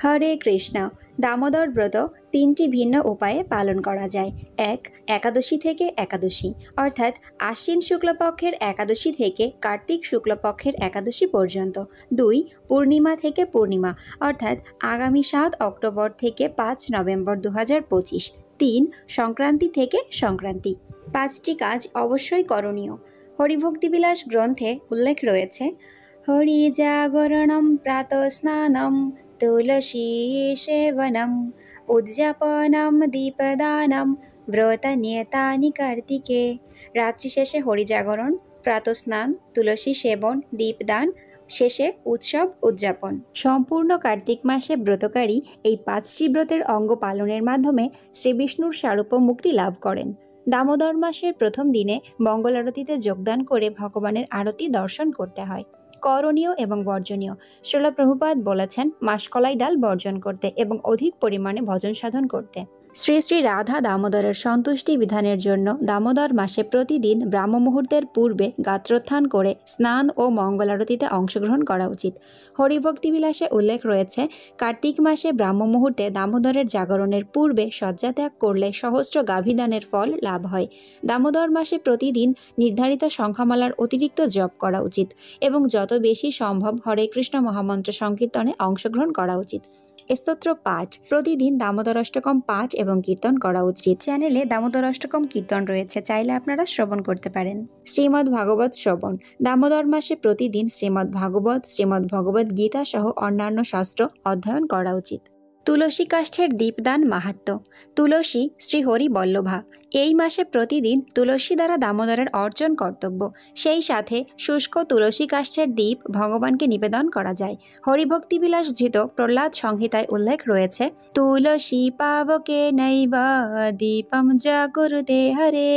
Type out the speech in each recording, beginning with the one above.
হরে কৃষ্ণ। দামোদর ব্রত তিনটি ভিন্ন উপায়ে পালন করা যায়। এক, একাদশী থেকে একাদশী, অর্থাৎ আশ্বিন শুক্লপক্ষের একাদশী থেকে কার্তিক শুক্লপক্ষের একাদশী পর্যন্ত। দুই, পূর্ণিমা থেকে পূর্ণিমা, অর্থাৎ আগামী 7 অক্টোবর থেকে 5 নভেম্বর 2025। তিন, সংক্রান্তি থেকে সংক্রান্তি। 5টি কাজ অবশ্যই করণীয়। হরিভক্তিবিলাস গ্রন্থে উল্লেখ রয়েছে, হরি জাগরণম প্রাতঃস্নানম তুলসী সেবনম উদ্যাপনম দীপদানম ব্রত নিয়তানি কার্তিকে। রাত্রি শেষে হরিজাগরণ, প্রাতঃস্নান, তুলসী সেবন, দীপদান, শেষে উৎসব উদযাপন। সম্পূর্ণ কার্তিক মাসে ব্রতকারী এই 5টি ব্রতের অঙ্গ পালনের মাধ্যমে শ্রীবিষ্ণুর সারূপ্য মুক্তি লাভ করেন। দামোদর মাসের প্রথম দিনে মঙ্গল আরতিতে যোগদান করে ভগবানের আরতি দর্শন করতে হয়। করণীয় এবং বর্জনীয়। শ্রীল প্রভুপাদ বলেছেন মাসকলাই ডাল বর্জন করতে এবং অধিক পরিমাণে ভজন সাধন করতে। শ্রী শ্রী রাধা দামোদরের সন্তুষ্টি বিধানের জন্য দামোদর মাসে প্রতিদিন ব্রাহ্ম মুহূর্তের পূর্বে গাত্রোত্থান করে স্নান ও মঙ্গল আরতিতে অংশগ্রহণ করা উচিত। হরিভক্তিবিলাসে উল্লেখ রয়েছে, কার্তিক মাসে ব্রাহ্ম মুহূর্তে দামোদরের জাগরণের পূর্বে শয্যা ত্যাগ করলে সহস্র গাভীদানের ফল লাভ হয়। দামোদর মাসে প্রতিদিন নির্ধারিত সংখ্যামালার অতিরিক্ত জপ করা উচিত এবং যত বেশি সম্ভব হরে কৃষ্ণ মহামন্ত্র সংকীর্তনে অংশগ্রহণ করা উচিত। স্তোত্র পাঠ, প্রতিদিন দামোদর অষ্টকম পাঠ এবং কীর্তন করা উচিত। চ্যানেলে দামোদর অষ্টকম কীর্তন রয়েছে, চাইলে আপনারা শ্রবণ করতে পারেন। শ্রীমদ্ ভাগবত শ্রবণ, দামোদর মাসে প্রতিদিন শ্রীমদ্ ভাগবত, শ্রীমদ্ ভগবত গীতা সহ অন্যান্য শাস্ত্র অধ্যয়ন করা উচিত। তুলসী কাষ্ঠের দীপদান মাহাত্ম্য। তুলসী শ্রীহরি বল্লভা। এই মাসে প্রতিদিন তুলসী দ্বারা দামোদরের অর্জন কর্তব্য। সেই সাথে শুষ্ক তুলসী কাষ্ঠের দীপ ভগবানকে নিবেদন করা যায়। হরিভক্তিবিলাস ধৃত প্রহ্লাদ সংহিতায় উল্লেখ রয়েছে, তুলসী পাবকে নৈব দীপম জাগরুতে হরে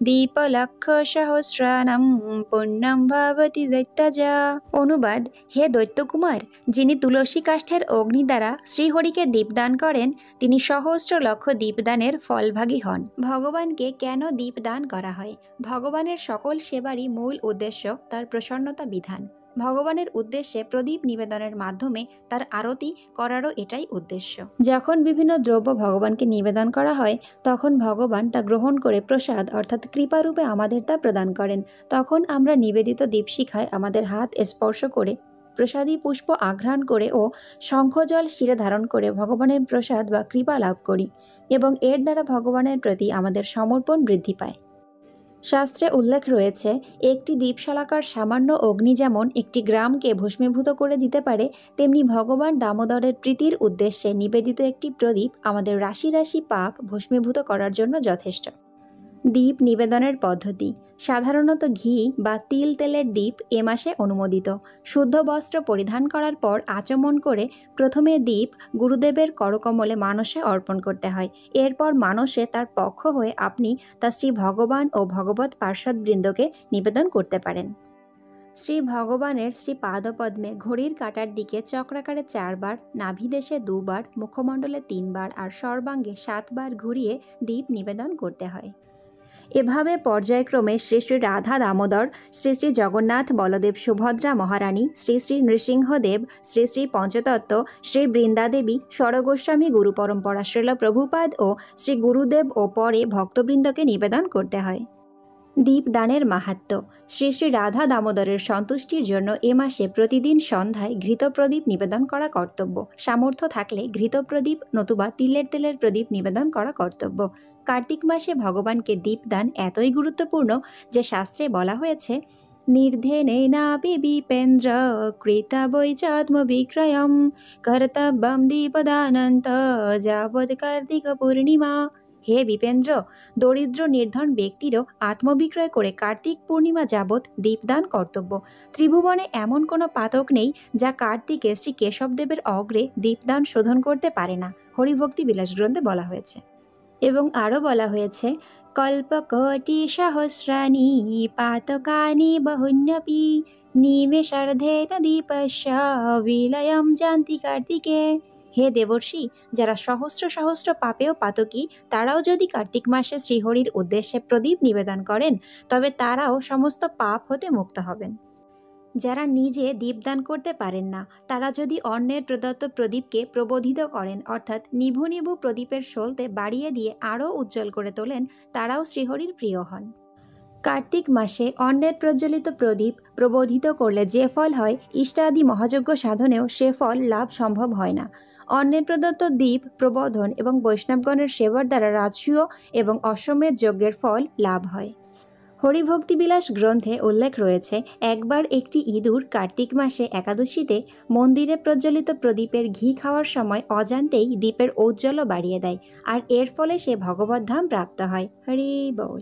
দীপলক্ষ সহস্রাণম পুণ্যম ভবতি দৈত্যজা। অনুবাদ, হে দৈত্যকুমার, যিনি তুলসী কাষ্ঠের অগ্নি দ্বারা শ্রীহরিকে দীপদান করেন তিনি সহস্র লক্ষ দীপদানের ফলভাগী হন। ভগবানকে কেন দীপদান করা হয়? ভগবানের সকল সেবারই মূল উদ্দেশ্য তার প্রসন্নতা বিধান। ভগবানের উদ্দেশ্যে প্রদীপ নিবেদনের মাধ্যমে তার আরতি করারও এটাই উদ্দেশ্য। যখন বিভিন্ন দ্রব্য ভগবানকে নিবেদন করা হয় তখন ভগবান তা গ্রহণ করে প্রসাদ অর্থাৎ কৃপারূপে আমাদের তা প্রদান করেন। তখন আমরা নিবেদিত দীপশিখায় আমাদের হাত স্পর্শ করে প্রসাদী পুষ্প আঘ্রাণ করে ও শঙ্খজল শিরে ধারণ করে ভগবানের প্রসাদ বা কৃপা লাভ করি এবং এর দ্বারা ভগবানের প্রতি আমাদের সমর্পণ বৃদ্ধি পায়। শাস্ত্রে উল্লেখ রয়েছে, একটি দীপশালাকার সামান্য অগ্নি যেমন একটি গ্রামকে ভস্মীভূত করে দিতে পারে, তেমনি ভগবান দামোদরের প্রীতির উদ্দেশ্যে নিবেদিত একটি প্রদীপ আমাদের রাশি রাশি পাপ ভস্মীভূত করার জন্য যথেষ্ট। দীপ নিবেদনের পদ্ধতি। সাধারণত ঘি বা তিল তেলের দীপ এ মাসে অনুমোদিত। শুদ্ধ বস্ত্র পরিধান করার পর আচমন করে প্রথমে দীপ গুরুদেবের করকমলে মানসে অর্পণ করতে হয়। এরপর মানসে তার পক্ষ হয়ে আপনি তা শ্রী ভগবান ও ভগবৎ পার্ষদবৃন্দকে নিবেদন করতে পারেন। শ্রী ভগবানের শ্রী পাদপদ্মে ঘড়ির কাঁটার দিকে চক্রাকারে 4 বার, নাভিদেশে 2 বার, মুখমণ্ডলে 3 বার আর সর্বাঙ্গে 7 বার ঘুরিয়ে দীপ নিবেদন করতে হয়। এভাবে পর্যায়ক্রমে শ্রী শ্রী রাধা দামোদর, শ্রী শ্রী জগন্নাথ বলদেব সুভদ্রা মহারানী, শ্রী শ্রী নৃসিংহদেব, শ্রী শ্রী পঞ্চতত্ত্ব, শ্রী বৃন্দাদেবী, স্বরগোস্বামী গুরু পরম্পরা শ্রীল প্রভুপাদ ও শ্রী গুরুদেব ও পরে ভক্তবৃন্দকে নিবেদন করতে হয়। দীপদানের মাহাত্ম্য। শ্রী শ্রী রাধা দামোদরের সন্তুষ্টির জন্য এ মাসে প্রতিদিন সন্ধ্যায় ঘৃত প্রদীপ নিবেদন করা কর্তব্য। সামর্থ্য থাকলে ঘৃত প্রদীপ নতুবা তিলের তেলের প্রদীপ নিবেদন করা কর্তব্য। কার্তিক মাসে ভগবানকে দীপদান এতই গুরুত্বপূর্ণ যে শাস্ত্রে বলা হয়েছে, নির্ধেনেনাপি বিপেন্দ্র কৃতা বৈচাত্ম বিক্রয়ম কর্তব্যম দীপদানন্ত যাবৎ কার্তিক পূর্ণিমা। হে বিপেন্দ্র, দরিদ্র নির্ধন ব্যক্তিরও আত্মবিক্রয় করে কার্তিক পূর্ণিমা যাবৎ দীপদান কর্তব্য। ত্রিভুবনে এমন কোনো পাতক নেই যা কার্তিকে শ্রী কেশবদেবের অগ্রে দীপদান শোধন করতে পারে না, হরিভক্তি বিলাস গ্রন্থে বলা হয়েছে। এবং আরও বলা হয়েছে, কল্পকোটি সহস্রাণি পাতকানি বহুন্যপি নিমেষার্ধেন দীপস্য বিলয়ম যান্তি কার্তিকে। হে দেবর্ষি, যারা সহস্র সহস্র পাপেও পাতকী তারাও যদি কার্তিক মাসে শ্রীহরির উদ্দেশ্যে প্রদীপ নিবেদন করেন তবে তারাও সমস্ত পাপ হতে মুক্ত হবেন। যারা নিজে দীপদান করতে পারেন না তারা যদি অন্যের প্রদত্ত প্রদীপকে প্রবোধিত করেন, অর্থাৎ নিভু নিভু প্রদীপের সলতে বাড়িয়ে দিয়ে আরও উজ্জ্বল করে তোলেন, তারাও শ্রীহরির প্রিয় হন। কার্তিক মাসে অন্যের প্রজ্বলিত প্রদীপ প্রবোধিত করলে যে ফল হয়, ইষ্টাদি মহাযজ্ঞ সাধনেও সে ফল লাভ সম্ভব হয় না। অন্যের প্রদত্ত দীপ প্রবোধন এবং বৈষ্ণবগণের সেবার দ্বারা রাজসূয় এবং অশ্বমেধ যজ্ঞের ফল লাভ হয়। হরিভক্তিবিলাস গ্রন্থে উল্লেখ রয়েছে, একবার একটি ইঁদুর কার্তিক মাসে একাদশীতে মন্দিরে প্রজ্বলিত প্রদীপের ঘি খাওয়ার সময় অজান্তেই দীপের ঔজ্জ্বল্য বাড়িয়ে দেয়, আর এর ফলে সে ভগবদ্ধাম প্রাপ্ত হয়। হরি বল।